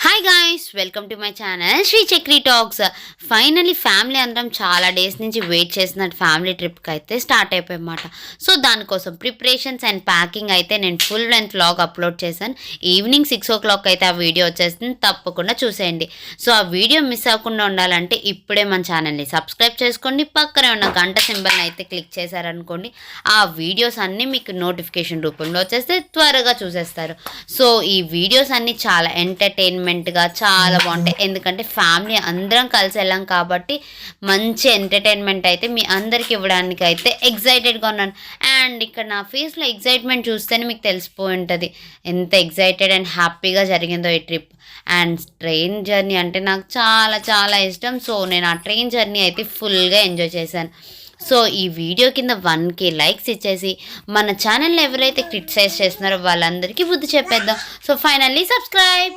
Hi guys, welcome to my channel Sri Chakri talks. Finally family అందరం చాలా days నుంచి wait చేసిన ఫ్యామిలీ ట్రిప్కి అయితే స్టార్ట్ అయిపోయామాట. సో దానికోసం ప్రిపరేషన్స్ అండ్ ప్యాకింగ్ అయితే నేను ఫుల్ లెంత్ వ్లాగ్ అప్లోడ్ చేశాను. ఈవినింగ్ 6 o'clock అయితే ఆ వీడియో వచ్చేస్తుంది, తప్పకుండా చూసేయండి. సో ఆ వీడియో మిస్ అవ్వకుండా ఉండాలంటే ఇప్పుడే మన ఛానల్ని సబ్స్క్రైబ్ చేసుకోండి. పక్కనే ఉన్న గంట సింబల్ని అయితే క్లిక్ చేశారనుకోండి, ఆ వీడియోస్ అన్నీ మీకు నోటిఫికేషన్ రూపంలో వచ్చేస్తే త్వరగా చూసేస్తారు. సో ఈ వీడియోస్ అన్నీ చాలా ఎంటర్టైన్మెంట్గా చాలా బాగుంటాయి. ఎందుకంటే ఫ్యామిలీ అందరం కలిసి వెళ్ళాం కాబట్టి మంచి ఎంటర్టైన్మెంట్ అయితే మీ అందరికి ఇవ్వడానికి అయితే ఎగ్జైటెడ్గా ఉన్నాను. అండ్ ఇక్కడ నా ఫేస్లో ఎగ్జైట్మెంట్ చూస్తేనే మీకు తెలిసిపోయి ఉంటుంది ఎంత ఎగ్జైటెడ్ అండ్ హ్యాపీగా జరిగిందో ఈ ట్రిప్. అండ్ ట్రైన్ జర్నీ అంటే నాకు చాలా చాలా ఇష్టం. సో నేను ఆ ట్రైన్ జర్నీ అయితే ఫుల్గా ఎంజాయ్ చేశాను. సో ఈ వీడియో కింద 1K లైక్స్ ఇచ్చేసి మన ఛానల్ని ఎవరైతే క్రిటిసైజ్ చేస్తున్నారో వాళ్ళందరికీ బుద్ధి చెప్పేద్దాం. So finally subscribe.